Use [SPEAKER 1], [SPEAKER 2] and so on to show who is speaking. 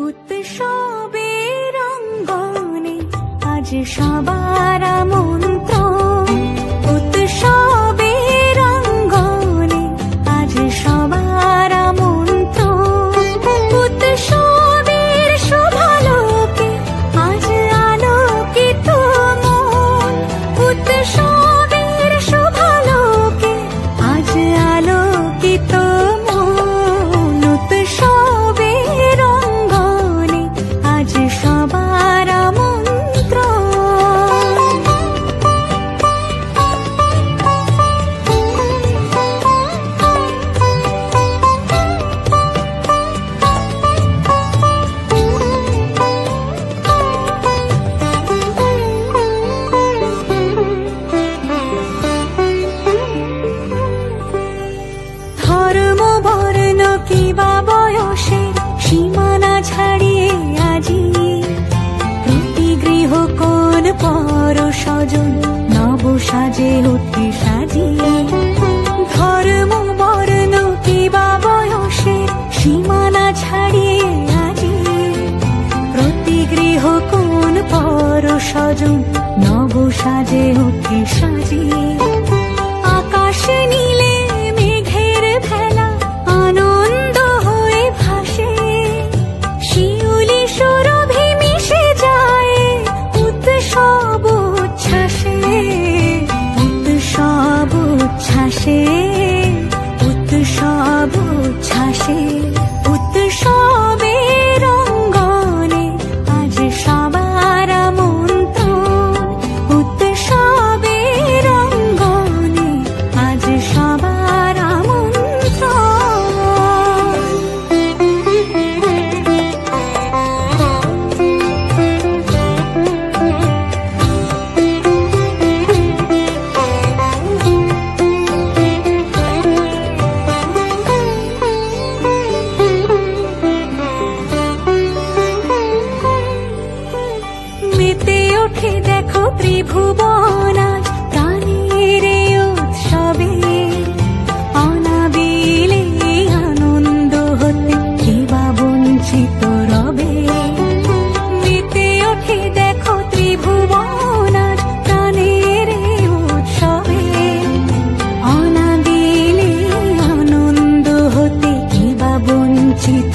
[SPEAKER 1] উৎসবের অঙ্গনে আজ সবার আমন্ত্রণ। উৎসবের অঙ্গনে আজ সবার আমন্ত্রণ। উৎসবের শোভালোকে আজ আলোকিত মন। উৎসবের শোভালোকে আজ আলোকিত মন। উৎসবের অঙ্গনে আজ সবার আমন্ত্রণ। ধর্ম বর্ণ কিবা বয়সের সীমানা ছাড়িয়ে আজি প্রতি গৃহ কোন পর স্বজন নব সাজে উঠে সাজিয়ে। ধর্ম বর্ণ কিবা বয়সের সীমানা ছাড়িয়ে আজি প্রতি গৃহ কোন পর স্বজন নব সাজে উঠে সাজিয়ে। আকাশ নীলে মেঘের ভেলা আনন্দ হয়ে ভাসে। শিউলি সুরভি মিশে যায় উৎসব উচ্ছ্বাসে। উৎসব উচ্ছ্বাসে। উৎসব উচ্ছ্বাসে। উৎসবের অঙ্গনে আজ সবার আমন্ত্রণ। উৎসবের অঙ্গনে আজ সবার আমন্ত্রণ। মেতে ওঠে দেখো ত্রিভুবন আজ প্রাণের এই উৎসবে। অনাবিলে আনন্দ হতে কিবা বঞ্চিত রবে। মেতে ওঠে দেখো ত্রিভুবন আজ প্রাণের এই উৎসবে। অনাবিলে আনন্দ হতে কিবা বঞ্চিত